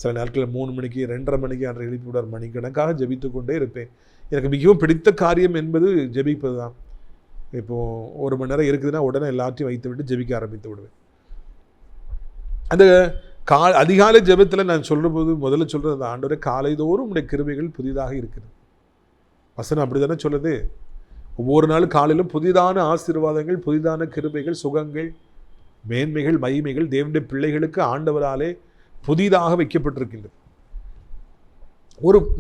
சில நாட்களில் 3 மணிக்கு 2:30 மணிக்கு அன்றை எழுப்பி விடார், மணிக்கணக்காக ஜெபித்து கொண்டே இருப்பேன். எனக்கு மிகவும் பிடித்த காரியம் என்பது ஜெபிப்பது தான். இப்போது 1 மணி நேரம் இருக்குதுன்னா உடனே எல்லாத்தையும் வைத்து விட்டு ஜெபிக்க ஆரம்பித்து விடுவேன். அந்த அதிகாலை ஜெபத்தில் நான் சொல்கிற போது முதல்ல சொல்கிறது, அந்த ஆண்டவரே காலைதோறும் உடைய கிருபைகள் புதிதாக இருக்குது. வசனம் அப்படி தானே சொல்லுது. ஒவ்வொரு நாளும் காலையிலும் புதிதான ஆசீர்வாதங்கள், புதிதான கிருபைகள், சுகங்கள், மேன்மைகள், மகிமைகள் தேவனுடைய பிள்ளைகளுக்கு ஆண்டவராலே புதிதாக வைக்கப்பட்டிருக்கின்றது.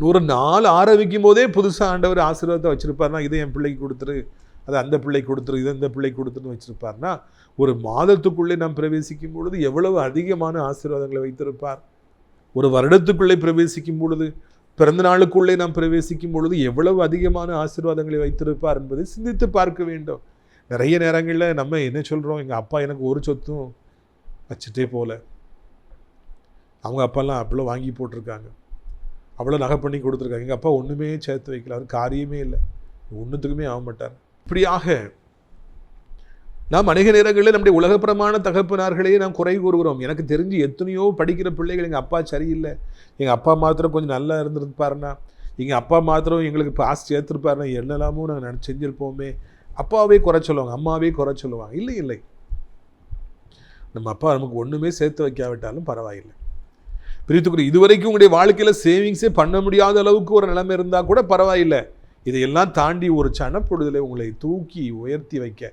ஒரு நாள் ஆரம்பிக்கும் போதே புதுசாக ஆண்டவர் ஆசீர்வாதத்தை வச்சிருப்பார்னா, இதை என் பிள்ளைக்கு கொடுத்துரு, அதை அந்த பிள்ளை கொடுத்துரு, இதை இந்த பிள்ளை கொடுத்துருன்னு வச்சிருப்பார்னா, ஒரு மாதத்துக்குள்ளே நாம் பிரவேசிக்கும் பொழுது எவ்வளவு அதிகமான ஆசீர்வாதங்களை வைத்திருப்பார். ஒரு வருடத்துக்குள்ளே பிரவேசிக்கும் பொழுது, பிறந்த நாளுக்குள்ளே நாம் பிரவேசிக்கும் பொழுது எவ்வளவு அதிகமான ஆசீர்வாதங்களை வைத்திருப்பார் என்பதை சிந்தித்து பார்க்க வேண்டும். நிறைய நேரங்களில் நம்ம என்ன சொல்கிறோம், எங்கள் அப்பா எனக்கு ஒரு சொத்தும் வச்சுட்டே போல, அவங்க அப்பாலாம் அவ்வளோ வாங்கி போட்டிருக்காங்க, அவ்வளோ நகை பண்ணி கொடுத்துருக்காங்க, எங்கள் அப்பா ஒன்றுமே சேர்த்து வைக்கல, அவர் காரியமே இல்லை, ஒன்றுத்துக்குமே ஆக மாட்டார். இப்படியாக நாம் அநேக நேரங்களில் நம்முடைய உலகப்பிரமாண தகப்பனார்களையே நாம் குறை கூறுகிறோம். எனக்கு தெரிஞ்சு எத்தனையோ படிக்கிற பிள்ளைகள், எங்கள் அப்பா சரியில்லை, எங்கள் அப்பா மாத்திரம் கொஞ்சம் நல்லா இருந்திருப்பாருன்னா, எங்கள் அப்பா மாத்திரம் எங்களுக்கு பாஸ் சேர்த்துருப்பாருன்னா என்னெல்லாமோ நாங்கள் செஞ்சுருப்போமே. அப்பாவே குறை சொல்லுவாங்க, அம்மாவே குறை சொல்லுவாங்க. இல்லை இல்லை, நம்ம அப்பா நமக்கு ஒன்றுமே சேர்த்து வைக்காவிட்டாலும் பரவாயில்லை. பிரித்துக்குரிய, இதுவரைக்கும் உங்களுடைய வாழ்க்கையில் சேவிங்ஸே பண்ண முடியாத அளவுக்கு ஒரு நிலைமை இருந்தால் கூட பரவாயில்லை. இதையெல்லாம் தாண்டி ஒரு சனப்பொழுதில் உங்களை தூக்கி உயர்த்தி வைக்க,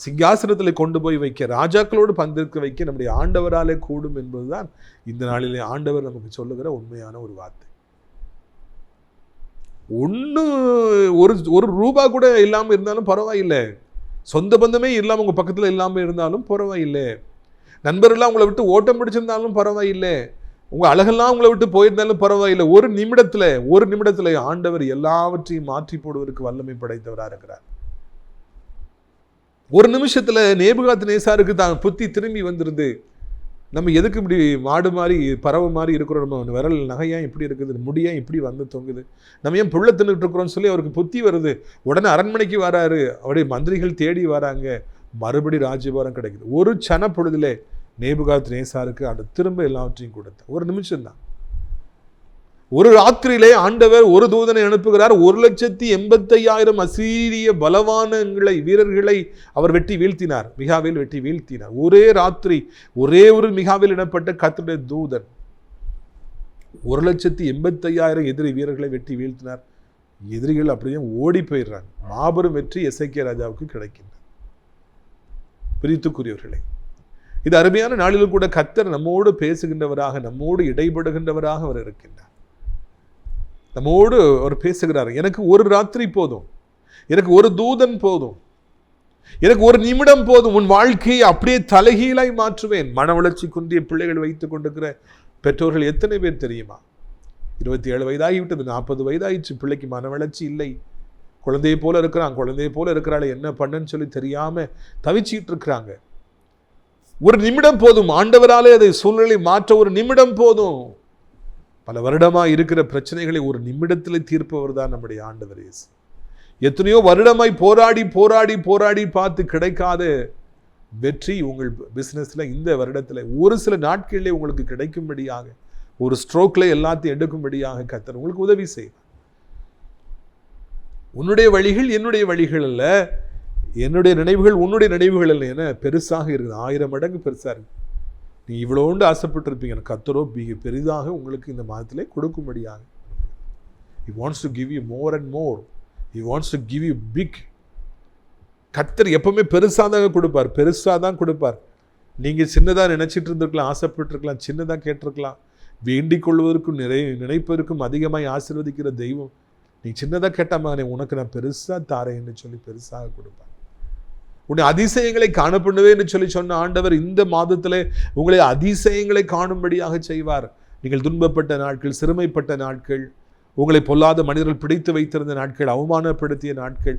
சிங்காசனத்தில் கொண்டு போய் வைக்க, ராஜாக்களோடு பந்திருக்க வைக்க நம்முடைய ஆண்டவராலே கூடும் என்பதுதான் இந்த நாளிலே ஆண்டவர் நமக்கு சொல்லுகிற உண்மையான ஒரு வார்த்தை. ஒரு ரூபா கூட இல்லாமல் இருந்தாலும் பரவாயில்லை. சொந்த பந்தமே இல்லாமல் உங்கள் பக்கத்தில் இல்லாமல் இருந்தாலும் பரவாயில்லை. நண்பர்கள்லாம் உங்களை விட்டு ஓட்டம் பிடிச்சிருந்தாலும் பரவாயில்லை. உங்கள் அழகெல்லாம் உங்களை விட்டு போயிருந்தாலும் பரவாயில்லை. ஒரு நிமிடத்தில் ஆண்டவர் எல்லாவற்றையும் மாற்றி போடுவதற்கு வல்லமை படைத்தவராக இருக்கிறார். ஒரு நிமிஷத்தில் நேபுகாத்நேசாருக்கு தான் புத்தி திரும்பி வந்துருது. நம்ம எதுக்கு இப்படி மாடு மாதிரி பறவை மாதிரி இருக்கிறோம், நம்ம விரல் நகையா இப்படி இருக்குது, முடியா இப்படி வந்து தொங்குது, நம்ம ஏன் புள்ள தின்னுட்டு இருக்கிறோம்னு சொல்லி அவருக்கு புத்தி வருது. உடனே அரண்மனைக்கு வராரு, அவருடைய மந்திரிகள் தேடி வராங்க, மறுபடி ராஜ்யபாரம் கிடைக்குது. ஒரு சன பொழுதிலே நேபுகாத்நேசாருக்கு அந்த திரும்ப எல்லாவற்றையும் கொடுத்த ஒரு நிமிஷம்தான். ஒரு ராத்திரியிலே ஆண்டவர் ஒரு தூதனை அனுப்புகிறார். 1,85,000 அசீரிய பலவானங்களை வீரர்களை அவர் வெட்டி வீழ்த்தினார். மிகாவேல் வெட்டி வீழ்த்தினார். ஒரே ராத்திரி ஒரே ஒரு மிகாவேல் எனப்பட்ட கர்த்தருடைய தூதன் 1,85,000 எதிரி வீரர்களை வெட்டி வீழ்த்தினார். எதிரிகள் அப்படியே ஓடி போயிடுறாங்க. மாபெரும் வெற்றி எசேக்கியா ராஜாவுக்கு கிடைக்கின்றது. பிரித்துக்குரியவர்களே, இது அருமையான நாளிலும் கூட கர்த்தர் நம்மோடு பேசுகின்றவராக, நம்மோடு இடைபடுகின்றவராக அவர் இருக்கின்றார். நம்மோடு அவர் பேசுகிறார். எனக்கு ஒரு ராத்திரி போதும், எனக்கு ஒரு தூதன் போதும், எனக்கு ஒரு நிமிடம் போதும், உன் வாழ்க்கையை அப்படியே தலைகீழாய் மாற்றுவேன். மன வளர்ச்சி குன்றிய பிள்ளைகள் வைத்துக் கொண்டிருக்கிற பெற்றோர்கள் எத்தனை பேர் தெரியுமா? 27 வயதாகிவிட்டது, 40 வயதாகிடுச்சு, பிள்ளைக்கு மன வளர்ச்சி இல்லை, குழந்தையை போல இருக்கிறாள், என்ன பண்ணுன்னு சொல்லி தெரியாம தவிச்சிட்டு இருக்கிறாங்க. ஒரு நிமிடம் போதும், ஆண்டவராலே அதை சூழ்நிலை மாற்ற ஒரு நிமிடம் போதும். பல வருடமாக இருக்கிற பிரச்சனைகளை ஒரு நிமிடத்தில் தீர்ப்பவர் தான் நம்முடைய ஆண்டவர் இயேசு. எத்தனையோ வருடமாய் போராடி பார்த்து கிடைக்காத வெற்றி உங்கள் பிஸ்னஸில் இந்த வருடத்தில் ஒரு சில நாட்களிலே உங்களுக்கு கிடைக்கும்படியாக, ஒரு ஸ்ட்ரோக்கில் எல்லாத்தையும் எடுக்கும்படியாக கர்த்தர் உங்களுக்கு உதவி செய்வார். உன்னுடைய வழிகள் என்னுடைய வழிகள் அல்ல, என்னுடைய நினைவுகள் உன்னுடைய நினைவுகள் அல்ல என பெருசாக இருக்குது. 1000 மடங்கு பெருசாக இருக்குது. நீ இவ்வளோண்டு ஆசைப்பட்டிருப்பீங்க, கர்த்தரோ மிக பெரிதாக உங்களுக்கு இந்த மாதத்திலே கொடுக்கும்படியாக. He wants to give you more and more. He wants to give you big. கர்த்தர் எப்பவுமே பெருசாக தான் கொடுப்பார். நீங்கள் சின்னதாக நினைச்சிட்டு இருந்திருக்கலாம், ஆசைப்பட்டிருக்கலாம், சின்னதாக கேட்டிருக்கலாம். வேண்டிக் கொள்வதற்கும் நினைப்பதற்கும் அதிகமாக ஆசீர்வதிக்கிற தெய்வம், நீ சின்னதாக கேட்டால் உனக்கு நான் பெருசாக தாரேன்னு சொல்லி பெருசாக கொடுப்பார். உன்னை அதிசயங்களை காணப்படுவே என்று சொல்லி சொன்ன ஆண்டவர் இந்த மாதத்திலே உங்களை அதிசயங்களை காணும்படியாக செய்வார். நீங்கள் துன்பப்பட்ட நாட்கள், சிறுமைப்பட்ட நாட்கள், உங்களை பொல்லாத மனிதர்கள் பிடித்து வைத்திருந்த நாட்கள், அவமானப்படுத்திய நாட்கள்,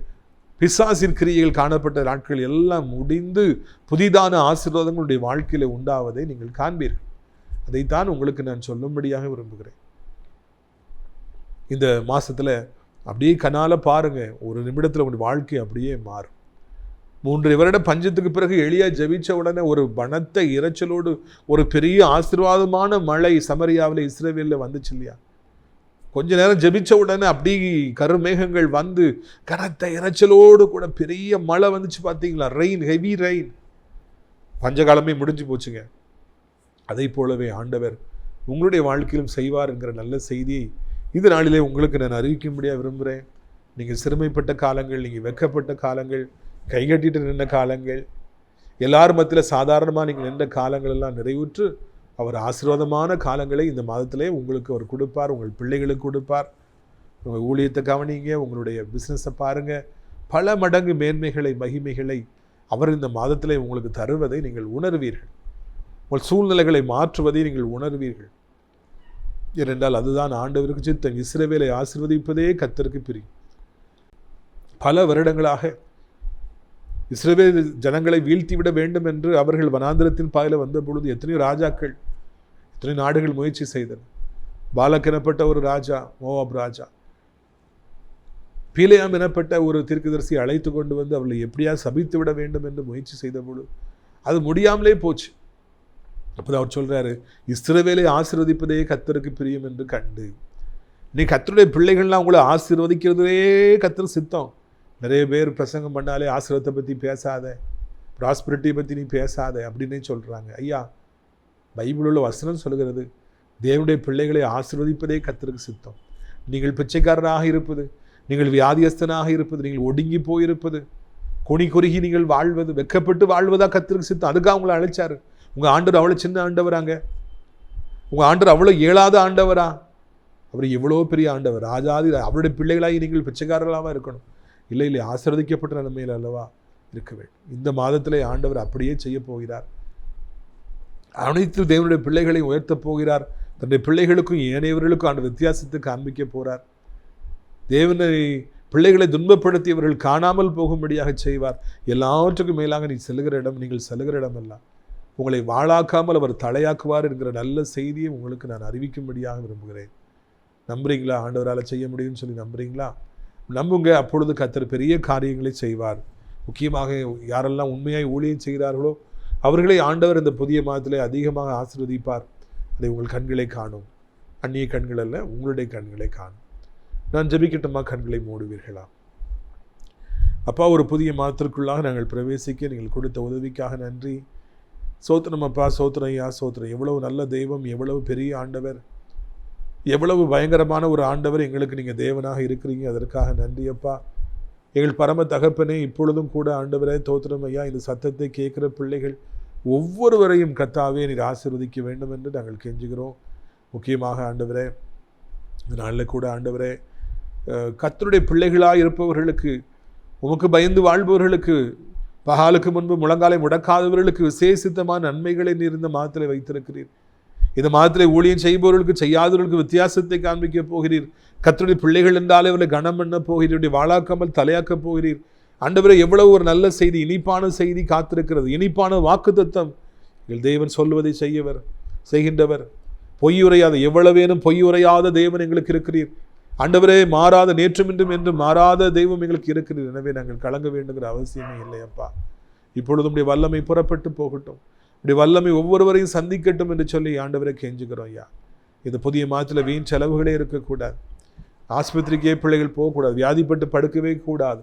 பிசாசின் கிரியைகள் காணப்பட்ட நாட்கள் எல்லாம் முடிந்து புதிதான ஆசீர்வாதங்களுடைய வாழ்க்கையில் உண்டாவதை நீங்கள் காண்பீர்கள். அதைத்தான் உங்களுக்கு நான் சொல்லும்படியாக விரும்புகிறேன். இந்த மாசத்துல அப்படியே கண்ணால பாருங்க, ஒரு நிமிடத்தில் உங்களுடைய வாழ்க்கை அப்படியே மாறும். 3 வருட பஞ்சத்துக்கு பிறகு எலியா ஜெபிச்ச உடனே ஒரு பணத்த இறைச்சலோடு ஒரு பெரிய ஆசீர்வாதமான மழை சமரியாவில் இஸ்ரவேலில் வந்துச்சு இல்லையா? கொஞ்ச நேரம் ஜெபிச்ச உடனே அப்படி கருமேகங்கள் வந்து கனத்த இறைச்சலோடு கூட பெரிய மழை வந்துச்சு பார்த்தீங்களா? Rain, heavy rain. பஞ்சகாலமே முடிஞ்சு போச்சுங்க. அதை போலவே ஆண்டவர் உங்களுடைய வாழ்க்கையிலும் செய்வார் என்கிற நல்ல செய்தியை இந்த நாளிலே உங்களுக்கு நான் அறிவிக்கும்படியாக விரும்புகிறேன். நீங்கள் சிறுமைப்பட்ட காலங்கள், நீங்கள் வெட்கப்பட்ட காலங்கள், கைகட்டிட்டு நின்ற காலங்கள், எல்லாரும் மத்தியில் சாதாரணமாக நீங்கள் நின்ற காலங்கள் எல்லாம் நிறைவுற்று அவர் ஆசீர்வாதமான காலங்களை இந்த மாதத்திலே உங்களுக்கு அவர் கொடுப்பார். உங்கள் பிள்ளைகளுக்கு கொடுப்பார். உங்கள் ஊழியத்தை கவனிங்க, உங்களுடைய பிஸ்னஸை பாருங்கள். பல மடங்கு மேன்மைகளை, மகிமைகளை அவர் இந்த மாதத்திலே உங்களுக்கு தருவதை நீங்கள் உணர்வீர்கள். உங்கள் சூழ்நிலைகளை மாற்றுவதை நீங்கள் உணர்வீர்கள். ஏனென்றால் அதுதான் ஆண்டவருக்கு சித்தம். இஸ்ரவேலை ஆசீர்வதிப்பதே கர்த்தருக்கு பிரியம். பல வருடங்களாக இஸ்ரவேல் ஜனங்களை வீழ்த்திவிட வேண்டும் என்று அவர்கள் வனாந்திரத்தின் பாதையில் வந்த பொழுது எத்தனையோ ராஜாக்கள், எத்தனையோ நாடுகள் முயற்சி செய்தன. பாலக் எனப்பட்ட ஒரு ராஜா, மோவாப் ராஜா, பீலேயாம் எனப்பட்ட ஒரு தீர்க்கதரிசி அழைத்து கொண்டு வந்து அவர்களை எப்படியா சபித்து விட வேண்டும் என்று முயற்சி செய்த பொழுது அது முடியாமலே போச்சு. அப்போதான் அவர் சொல்றாரு, இஸ்ரவேலை ஆசீர்வதிப்பதே கர்த்தருக்கு பிரியம் என்று கண்டு. நீ கர்த்தருடைய பிள்ளைகள்லாம் உங்களை ஆசீர்வதிக்கிறதே கர்த்தர் சித்தம். நிறைய பேர் பிரசங்கம் பண்ணாலே ஆசீர்வாதத்தை பற்றி பேசாத, ப்ராஸ்பரிட்டியை பற்றி நீ பேசாத அப்படின்னே சொல்கிறாங்க. ஐயா, பைபிள் உள்ள வசனம் சொல்கிறது, தேவனுடைய பிள்ளைகளை ஆசீர்வதிப்பதே கர்த்தருக்கு சித்தம். நீங்கள் பிச்சைக்காரராக இருப்பது, நீங்கள் வியாதியஸ்தனாக இருப்பது, நீங்கள் ஒடுங்கி போயிருப்பது, கொனி குறுகி நீங்கள் வாழ்வது, வெட்கப்பட்டு வாழ்வதா கர்த்தருக்கு சித்தம். அதுக்காக அவங்களை அழைச்சாரு. உங்கள் ஆண்டவர் அவ்வளோ சின்ன ஆண்டவராங்க? உங்கள் ஆண்டவர் அவ்வளோ இயலாத ஆண்டவரா? அவர் எவ்வளோ பெரிய ஆண்டவர், ராஜாதி. அவருடைய பிள்ளைகளாகி நீங்கள் பிச்சைக்காரர்களாக இருக்கணும். இல்லை, ஆசீர்வதிக்கப்பட்ட நிலைமையில் அல்லவா இருக்க வேண்டும். இந்த மாதத்திலே ஆண்டவர் அப்படியே செய்ய போகிறார். அனைத்து தேவனுடைய பிள்ளைகளை உயர்த்தப் போகிறார். தன்னுடைய பிள்ளைகளுக்கும் ஏனையவர்களுக்கும் ஆண்டு வித்தியாசத்தை காண்பிக்க போகிறார். தேவனை பிள்ளைகளை துன்பப்படுத்தியவர்கள் காணாமல் போகும்படியாக செய்வார். எல்லாவற்றுக்கும் மேலாக நீங்கள் செல்லுகிற இடமெல்லாம் உங்களை வாழாக்காமல் அவர் தலையாக்குவார் என்கிற நல்ல செய்தியை உங்களுக்கு நான் அறிவிக்கும்படியாக விரும்புகிறேன். நம்புறீங்களா? ஆண்டவரால் செய்ய முடியும்னு சொல்லி நம்புறீங்களா? நம்புங்க. அப்பொழுது கர்த்தர் பெரிய காரியங்களை செய்வார். முக்கியமாக யாரெல்லாம் உண்மையாய் ஊழியம் செய்கிறார்களோ அவர்களை ஆண்டவர் இந்த புதிய மாதத்திலே அதிகமாக ஆசீர்வதிப்பார். அதை உங்கள் கண்களை காணும். அந்நிய கண்கள் அல்ல, உங்களுடைய கண்களை காணும். நான் ஜெபிக்கட்டுமா? கண்களை மூடுவீர்களா? அப்பா, ஒரு புதிய மாதத்திற்குள்ளாக நாங்கள் பிரவேசிக்க நீங்கள் கொடுத்த உதவிக்காக நன்றி. சோத்திரம் அப்பா, சோத்திரம் ஐயா, சோத்திரம். எவ்வளவு நல்ல தெய்வம், எவ்வளவு பெரிய ஆண்டவர், எவ்வளவு பயங்கரமான ஒரு ஆண்டவர் எங்களுக்கு நீங்கள் தேவனாக இருக்கிறீங்க. அதற்காக நன்றி அப்பா. எங்கள் பரம தகப்பனே, இப்பொழுதும் கூட ஆண்டவரே தோத்திரம் ஐயா, இந்த சத்தத்தை கேட்கிற பிள்ளைகள் ஒவ்வொருவரையும் கர்த்தாவே நீர் ஆசீர்வதிக்க வேண்டும் என்று நாங்கள் கெஞ்சுகிறோம். முக்கியமாக ஆண்டவரே, இந்த நாளில் கூட ஆண்டவரே, கர்த்தருடைய பிள்ளைகளாக இருப்பவர்களுக்கு, உமக்கு பயந்து வாழ்பவர்களுக்கு, பகாலுக்கு முன்பு முழங்காலை முடக்காதவர்களுக்கு விசேஷித்தமான நன்மைகளை நீர் இந்த மாதத்தில் வைத்திருக்கிறீர். இந்த மாதத்தில் ஊழியம் செய்பவர்களுக்கு செய்யாதவர்களுக்கு வித்தியாசத்தை காண்பிக்க போகிறீர். கர்த்தருடைய பிள்ளைகள் என்றாலே அவர்களை கனம் பண்ண போகிறீர். வாழாக்காமல் தலையாக்கப் போகிறீர். ஆண்டவரே, எவ்வளவு ஒரு நல்ல செய்தி, இனிப்பான செய்தி காத்திருக்கிறது. இனிப்பான வாக்குத்தத்தம். எங்கள் தேவன் சொல்வதை செய்கின்றவர், பொய்யுரையாத, எவ்வளவேனும் பொய்யுரையாத தேவன் எங்களுக்கு இருக்கிறீர். ஆண்டவரே, மாறாத, நேற்றும் இன்றும் என்று மாறாத தெய்வம் எங்களுக்கு இருக்கிறீர். எனவே நாங்கள் கலங்க வேண்டுங்கிற அவசியமே இல்லையப்பா. இப்பொழுது உடைய வல்லமை புறப்பட்டு போகட்டும். உடைய வல்லமை ஒவ்வொருவரையும் சந்திக்கட்டும் என்று சொல்லி ஆண்டவரை கெஞ்சுகிறோம் ஐயா. இது புதிய மாதத்தில் வீண் செலவுகளே இருக்கக்கூடாது. ஆஸ்பத்திரிக்கே பிள்ளைகள் போகக்கூடாது. வியாதிப்பட்டு படுக்கவே கூடாது.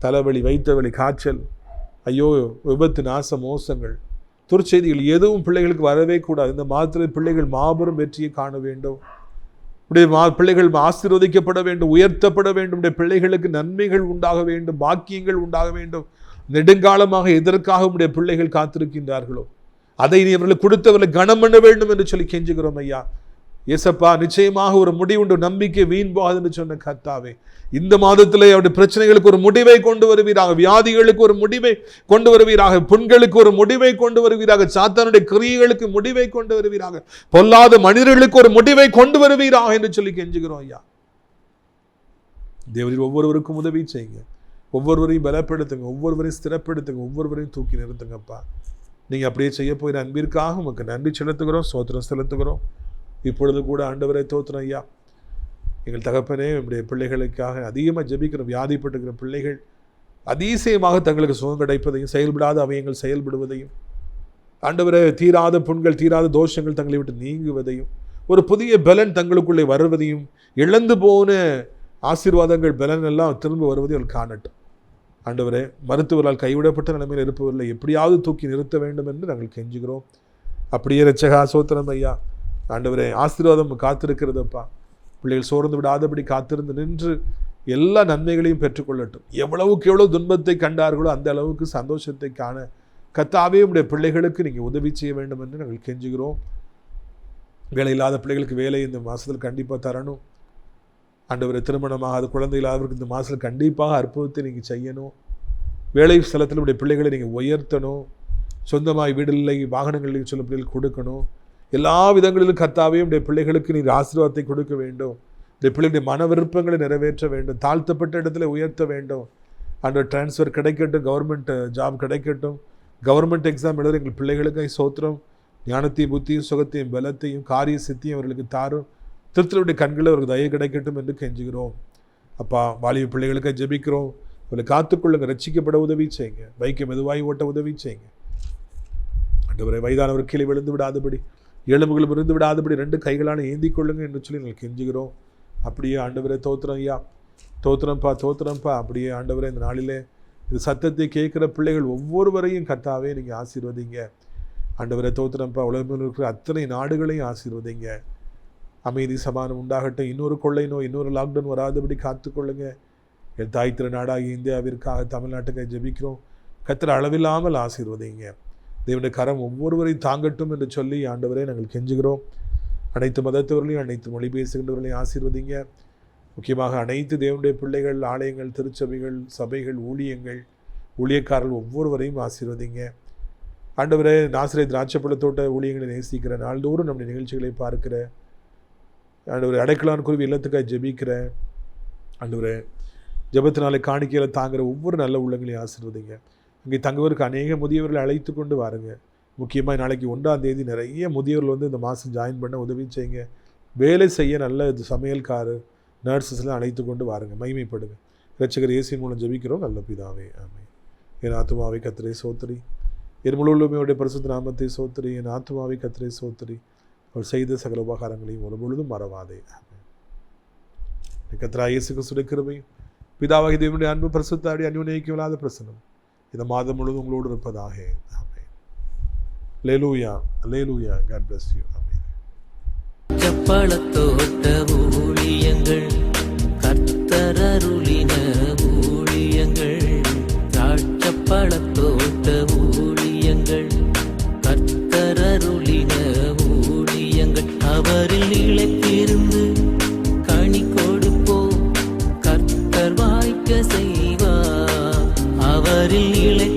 தலைவலி, வயிற்றுவலி, காய்ச்சல், ஐயோ, விபத்து, நாச மோசங்கள், துர்ச்செய்திகள் எதுவும் பிள்ளைகளுக்கு வரவே கூடாது. இந்த மாதத்தில் பிள்ளைகள் மாபெரும் வெற்றியை காண வேண்டும். உடைய பிள்ளைகள் ஆசீர்வதிக்கப்பட வேண்டும், உயர்த்தப்பட வேண்டும். உடைய பிள்ளைகளுக்கு நன்மைகள் உண்டாக வேண்டும், பாக்கியங்கள் உண்டாக வேண்டும். நெடுங்காலமாக எதற்காக உடைய பிள்ளைகள் காத்திருக்கின்றார்களோ அதை நீ அவர்களுக்கு கொடுத்தவர்களை கனம் பண்ண வேண்டும் என்று சொல்லி கெஞ்சுகிறோம் ஐயா. ஏசப்பா, நிச்சயமாக ஒரு முடிவுண்டு, நம்பிக்கை வீண் போகாதுன்னு சொன்ன கர்த்தாவே, இந்த மாதத்திலே அவருடைய பிரச்சனைகளுக்கு ஒரு முடிவை கொண்டு வருவீராக. வியாதிகளுக்கு ஒரு முடிவை கொண்டு வருவீராக. புண்களுக்கு ஒரு முடிவை கொண்டு வருவீராக. சாத்தானுடைய கிரியைகளுக்கு முடிவை கொண்டு வருவீராக. பொல்லாத மனிதர்களுக்கு ஒரு முடிவை கொண்டு வருவீராக என்று சொல்லி கெஞ்சுகிறோம் ஐயா. தேவரீர் ஒவ்வொருவருக்கும் உதவி செய்யுங்க. ஒவ்வொருவரையும் பலப்படுத்துங்க, ஒவ்வொருவரையும் ஸ்திரப்படுத்துங்க, ஒவ்வொருவரையும் தூக்கி நிறுத்துங்கப்பா. நீங்கள் அப்படியே செய்ய போகிற அன்பிற்காக உங்களுக்கு நன்றி செலுத்துகிறோம், சோத்திரம் செலுத்துகிறோம். இப்பொழுது கூட ஆண்டவரை தோத்திரம் ஐயா. எங்கள் தகப்பனே, நம்முடைய பிள்ளைகளுக்காக அதிகமாக ஜெபிக்கிறோம். வியாதிப்பட்டுக்கிற பிள்ளைகள் அதிசயமாக தங்களுக்கு சுகம் கிடைப்பதையும், செயல்படாத அவயங்கள் செயல்படுவதையும், ஆண்டவரை தீராத புண்கள், தீராத தோஷங்கள் தங்களை விட்டு நீங்குவதையும், ஒரு புதிய பலன் தங்களுக்குள்ளே வருவதையும், இழந்து போன ஆசீர்வாதங்கள் பலன் எல்லாம் திரும்ப வருவதை அவள் காணட்டும். ஆண்டவரே, மருத்துவரால் கைவிடப்பட்ட நிலைமையில் இருப்பவர்களை எப்படியாவது தூக்கி நிறுத்த வேண்டும் என்று நாங்கள் கெஞ்சுகிறோம். அப்படியே இரட்சகா, சோத்திரம் ஐயா. ஆண்டவரே, ஆசீர்வாதம் காத்திருக்கிறதப்பா. பிள்ளைகள் சோர்ந்து விடாதபடி காத்திருந்து நின்று எல்லா நன்மைகளையும் பெற்றுக்கொள்ளட்டும். எவ்வளவுக்கு எவ்வளவு துன்பத்தை கண்டார்களோ அந்த அளவுக்கு சந்தோஷத்தை காண கர்த்தாவே உடைய பிள்ளைகளுக்கு நீங்கள் உதவி செய்ய வேண்டும் என்று நாங்கள் கெஞ்சுகிறோம். வேலை இல்லாத பிள்ளைகளுக்கு வேலை இந்த மாதத்தில் கண்டிப்பாக தரணும். ஆண்டவரை, திருமணமாக அது குழந்தை இல்லாதவருக்கு இந்த மாதத்தில் கண்டிப்பாக அற்புதத்தை நீங்கள் செய்யணும். வேலை ஸ்தலத்தில் உடைய பிள்ளைகளை நீங்கள் உயர்த்தணும். சொந்தமாக வீடில்லை, வாகனங்களில் சொல்ல பிள்ளைகள் கொடுக்கணும். எல்லா விதங்களிலும் கர்த்தாவே உடைய பிள்ளைகளுக்கு நீர் ஆசீர்வாதத்தை கொடுக்க வேண்டும். உடைய பிள்ளைகளுடைய மன விருப்பங்களை நிறைவேற்ற வேண்டும். தாழ்த்தப்பட்ட இடத்துல உயர்த்த வேண்டும். ஆண்டவர், டிரான்ஸ்ஃபர் கிடைக்கட்டும், கவர்மெண்ட் ஜாப் கிடைக்கட்டும். கவர்மெண்ட் எக்ஸாம் எழுத எங்கள் பிள்ளைகளுக்கு சோத்திரம். ஞானத்தையும் புத்தியும் சுகத்தையும் பலத்தையும் காரிய சித்தியும் அவர்களுக்கு தாரும். திருத்தலுடைய கண்களில் அவருக்கு தயை கிடைக்கட்டும் என்று கெஞ்சுகிறோம். அப்பா, வாலிப பிள்ளைகளுக்கு ஜெபிக்கிறோம். அவர்களை காத்துக்கொள்ளுங்க, ரட்சிக்கப்பட உதவி செய்யுங்க. பைக்கை மெதுவாய் ஓட்ட உதவி செய்யுங்க. ஆண்டவரை, வயதானவர் கீழே விழுந்து விடாதபடி, எலும்புகளும் இருந்து விடாதபடி 2 கைகளான ஏந்தி கொள்ளுங்க என்று சொல்லி நாங்கள் கெஞ்சுகிறோம். அப்படியே ஆண்டவரை தோத்திரம் ஐயா, தோத்திரம்ப்பா. அப்படியே ஆண்டவரை, இந்த நாளிலே இது சத்தத்தை கேட்குற பிள்ளைகள் ஒவ்வொருவரையும் கர்த்தாவே நீங்கள் ஆசீர்வதிங்க. ஆண்டவரை தோத்திரம்ப்பா. உலகத்தில் இருக்கிற அத்தனை நாடுகளையும் ஆசீர்வதிங்க. அமைதி சமாதானம் உண்டாகட்டும். இன்னொரு கொள்ளை நோய், இன்னொரு லாக்டவுன் வராதபடி காத்துக்கொள்ளுங்க. என் தாய் திருநாடாகி இந்தியாவிற்காக, தமிழ்நாட்டுக்கு ஜெபிக்கிறோம். கர்த்தர் அளவில்லாமல் ஆசீர்வதிங்க. தேவனுடைய கரம் ஒவ்வொருவரையும் தாங்கட்டும் என்று சொல்லி ஆண்டவரே நாங்கள் கெஞ்சுகிறோம். அனைத்து மதத்தவர்களையும், அனைத்து மொழி பேசுகின்றவர்களையும் ஆசீர்வதிங்க. முக்கியமாக அனைத்து தேவனுடைய பிள்ளைகள், ஆலயங்கள், திருச்சபைகள், சபைகள், ஊழியங்கள், ஊழியக்காரர்கள் ஒவ்வொருவரையும் ஆசீர்வதிங்க. ஆண்டவரே, நாசரேத் திராட்சைப்பழத்தோட்ட ஊழியங்களை நேசிக்கிற, நாள்தோறும் நம்முடைய நிகழ்ச்சிகளை பார்க்கிற, ஆண்டவரே அடைக்கலான் குருவி இல்லத்துக்காக ஜெபிக்கிற, ஆண்டவரே ஜெபத்தினாலே காணிக்கையில் தாங்குகிற ஒவ்வொரு நல்ல உள்ளங்களையும் ஆசீர்வதிங்க. அங்கே தங்குவதற்கு அநேக முதியவர்களை அழைத்து கொண்டு வாருங்க. முக்கியமாக நாளைக்கு 1ஆம் தேதி நிறைய முதியவர்கள் வந்து இந்த மாதம் ஜாயின் பண்ண உதவி செய்யுங்க. வேலை செய்ய நல்ல சமையல்காரர், நர்சஸ்லாம் அழைத்து கொண்டு வாருங்க. மகிமைப்படுங்க. இரட்சகர் இயேசுவின் மூலம் ஜெபிக்கிறோம் நல்ல பிதாவே, ஆமென். என் ஆத்துமாவை கர்த்தரை சோத்திரி, என் முழு உள்ளமையுடைய பரிசுத்த நாமத்தை சோத்திரி. என் ஆத்துமாவை கர்த்தரை சோத்திரி, அவர் செய்த சகல உபகாரங்களையும் ஒரு பொழுதும் மறவாதே. ஆமென். கர்த்தராகிய இயேசு கிறிஸ்துவின் கிருபையும் பிதாவாகிய தேவனுடைய அன்பு பரிசுத்தாவிய அந்யோன்யமில்லாத பிரசன்னம் இந்த மாதம் முழுவதும் உங்களோடு இருப்பதாக. ஆமென். அல்லேலூயா, அல்லேலூயா. God bless you. ஆமென். சப்பளத்தோட்ட ஊழியங்கள், கர்த்தர் அருளின ஊழியங்கள். திராட்சப்பழத்தோட்ட ஊழியங்கள், கர்த்தர் அருளின ஊழியங்கள். அவரில் நிலைத்திருந்து கனி கொடுப்போம், கர்த்தர் வாய்க்க செய்வார். அவரில் நிலை